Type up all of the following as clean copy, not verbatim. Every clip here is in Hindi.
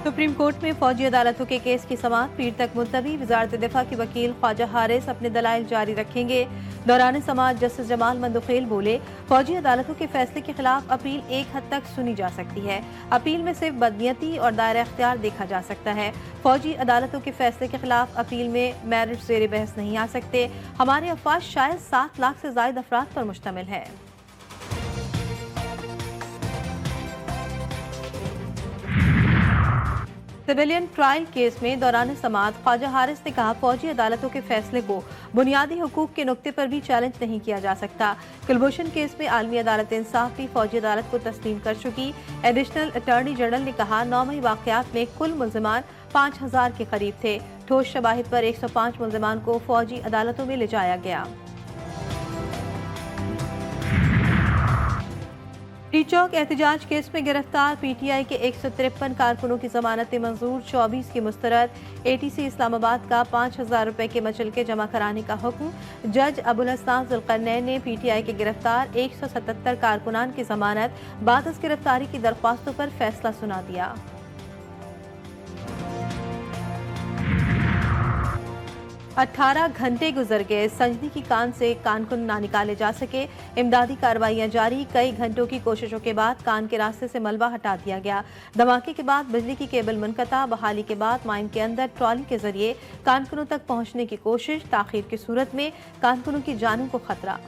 सुप्रीम कोर्ट में फौजी अदालतों के केस की समाअत पीर तक मुलतवी। वजारत दिफा के वकील ख्वाजा हारिस अपने दलाइल जारी रखेंगे। दौरान समाअत जस्टिस जमाल मंदुखेल बोले, फौजी अदालतों के फैसले के खिलाफ अपील एक हद तक सुनी जा सकती है। अपील में सिर्फ बदनीयती और दायरा इख्तियार देखा जा सकता है। फौजी अदालतों के फैसले के खिलाफ अपील में मेरिट ज़ेर बहस नहीं आ सकते। हमारे अफवाज शायद 7 लाख से ज्यादा अफराद पर मुश्तमिल है। सिविलियन ट्रायल केस में दौरान समाअत ख्वाजा हारिस ने कहा, फौजी अदालतों के फैसले को बुनियादी हुकूक के नुक्ते पर भी चैलेंज नहीं किया जा सकता। कुलभूषण केस में आलमी अदालत इंसाफ भी फौजी अदालत को तस्लीम कर चुकी। एडिशनल अटॉर्नी जनरल ने कहा, 9 मई वाकयात में कुल मुल्जिमान 5000 के करीब थे। ठोस शवाहिद पर 105 मुल्जिमान को फौजी अदालतों में ले जाया गया। टी चौक एहतजाज केस में गिरफ्तार पीटीआई के 153 कारकुनों की जमानत मंजूर, 24 की मुस्तरद। एटीसी इस्लामाबाद का 5000 रुपए के मचलके जमा कराने का हुक्म। जज अबुल हसन जुल्करनैन ने पीटीआई के गिरफ्तार 177 कारकुनान की जमानत बाद अज गिरफ्तारी की दरख्वास्तों पर फैसला सुना दिया। 18 घंटे गुजर गए, संजनी की कान से कानकुन ना निकाले जा सके। इमदादी कार्रवाइयां जारी। कई घंटों की कोशिशों के बाद कान के रास्ते से मलबा हटा दिया गया। धमाके के बाद बिजली की केबल मुनक़ता। बहाली के बाद माइन के अंदर ट्रॉली के जरिए कानकुनों तक पहुंचने की कोशिश। ताखीर की सूरत में कानकुनों की जानों को खतरा।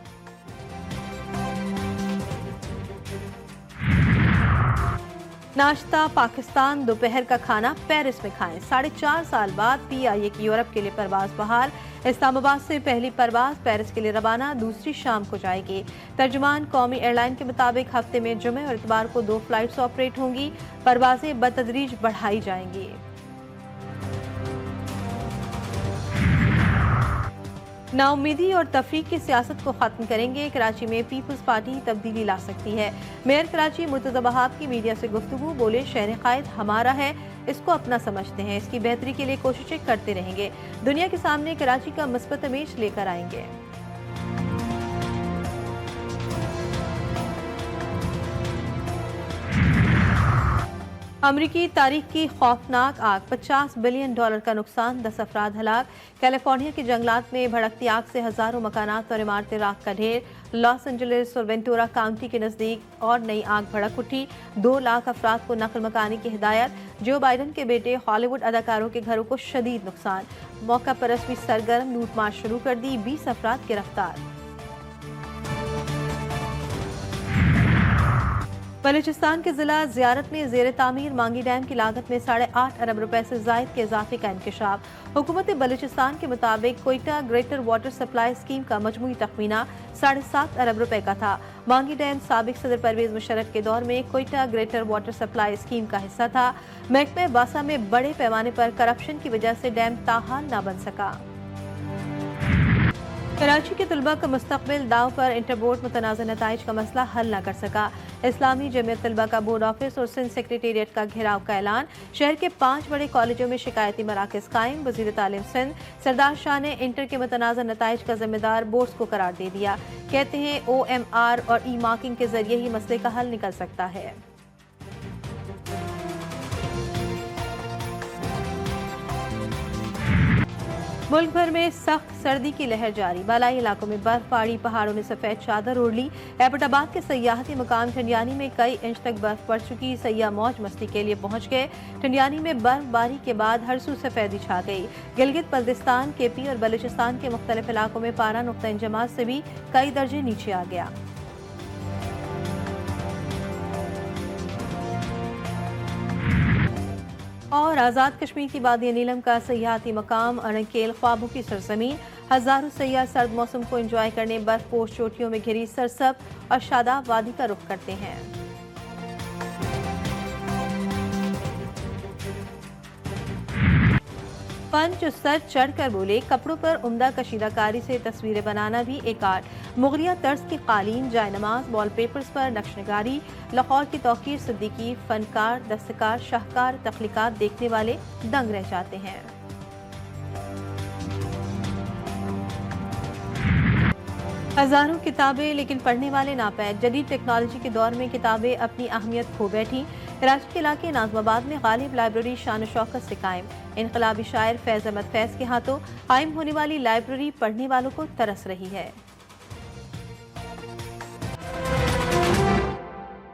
नाश्ता पाकिस्तान, दोपहर का खाना पेरिस में खाएं। 4.5 साल बाद PIA की यूरोप के लिए परवाज बहाल। इस्लामाबाद से पहली परवाज पेरिस के लिए रवाना, दूसरी शाम को जाएगी। तर्जुमान कौमी एयरलाइन के मुताबिक हफ्ते में जुमे और इतवार को 2 फ्लाइट्स ऑपरेट होंगी। परवाजें बतदरीज बढ़ाई जाएंगी। नाउमीदी और तफरीक की सियासत को खत्म करेंगे। कराची में पीपल्स पार्टी तब्दीली ला सकती है। मेयर कराची मुर्तज़ा वहाब की मीडिया से गुफ्तगू, बोले, शहर कायद हमारा है, इसको अपना समझते हैं, इसकी बेहतरी के लिए कोशिशें करते रहेंगे। दुनिया के सामने कराची का मस्बत इमेज लेकर आएंगे। अमरीकी तारीख की खौफनाक आग, $50 बिलियन का नुकसान, 10 अफराद हलाक। कैलिफोर्निया के जंगलात में भड़कती आग से हजारों मकानात और इमारतें राख का ढेर। लॉस एंजलिस और वेंटूरा काउंटी के नजदीक और नई आग भड़क उठी। 2 लाख अफराद को नकल मकानी की हिदायत। जो बाइडन के बेटे हॉलीवुड अदाकारों के घरों को शदीद नुकसान। मौका परस्त भी सरगर्म, लूटमार शुरू कर दी, 20 अफराद गिरफ्तार। बलूचिस्तान के जिला ज़ियारत में ज़ेर तामीर मांगी डैम की लागत में 8.5 अरब रुपए से जायद के इजाफे का इंकशाफ। हुकूमत बलूचिस्तान के मुताबिक Quetta greater water supply scheme का मजमूई तखमीना 7.5 अरब रुपए का था। मांगी डैम साबिक सदर परवेज मुशर्रफ के दौर में Quetta greater water supply scheme का हिस्सा था। महकमे वासा में बड़े पैमाने पर करप्शन की वजह से डैम ताहाल न बन सका। कराची के तलबा का मुस्तकबिल दाव पर, इंटर बोर्ड मुतनाज़ नताइज का मसला हल न कर सका। इस्लामी जमीयत तलबा का बोर्ड ऑफिस और सिंध सेक्रेटेरिएट का घेराव का ऐलान। शहर के 5 बड़े कॉलेजों में शिकायती मराकज़ कायम। वज़ीर तालीम सिंध सरदार शाह ने इंटर के मुतनाज़ नताइज का जिम्मेदार बोर्ड्स को करार दे दिया। कहते हैं OMR और ई मार्किंग के जरिए ही मसले का हल निकल सकता है। मुल्क भर में सख्त सर्दी की लहर जारी। बालाई इलाकों में बर्फबारी, पहाड़ों ने सफेद चादर ओढ़ ली। एबटाबाद के सयाहती मुकाम ठंडियानी में कई इंच तक बर्फ पड़ चुकी। सयाह मौज मस्ती के लिए पहुंच गए। ठंडियानी में बर्फबारी के बाद हर सू सफेदी छा गई। गिलगित बल्तिस्तान, KP और बलूचिस्तान के मुख्तलिफ इलाकों में पारा नुक्ता इंजमात से भी कई दर्जे नीचे आ गया। और आज़ाद कश्मीर की वादी नीलम का सयाहती मकाम, अड़केल ख्वाबों की सरजमीन। हजारों सयाह सर्द मौसम को एंजॉय करने बर्फपोश चोटियों में घिरी सरसब और शादाब वादी का रुख करते हैं। पंच सर चढ़कर बोले, कपड़ों पर उम्दा कशीदाकारी से तस्वीरें बनाना भी एक आर्ट। मुगलिया तर्ज की कालीन, जायनमाज, वॉलपेपर्स पर नक्शनगारी। लाहौर की तौकीर सिद्दीकी, फनकार, दस्तकार, शाहकार तख्लीकात देखने वाले दंग रह जाते हैं। हजारों किताबें लेकिन पढ़ने वाले नापैद। जदीद टेक्नोलॉजी के दौर में किताबें अपनी अहमियत खो बैठी। कराची के इलाके नाजमाबाद में गालिब लाइब्रेरी शान शौकत से कायम। इनकलाबी शायर फैज अहमद फैज के हाथों कायम होने वाली लाइब्रेरी पढ़ने वालों को तरस रही है।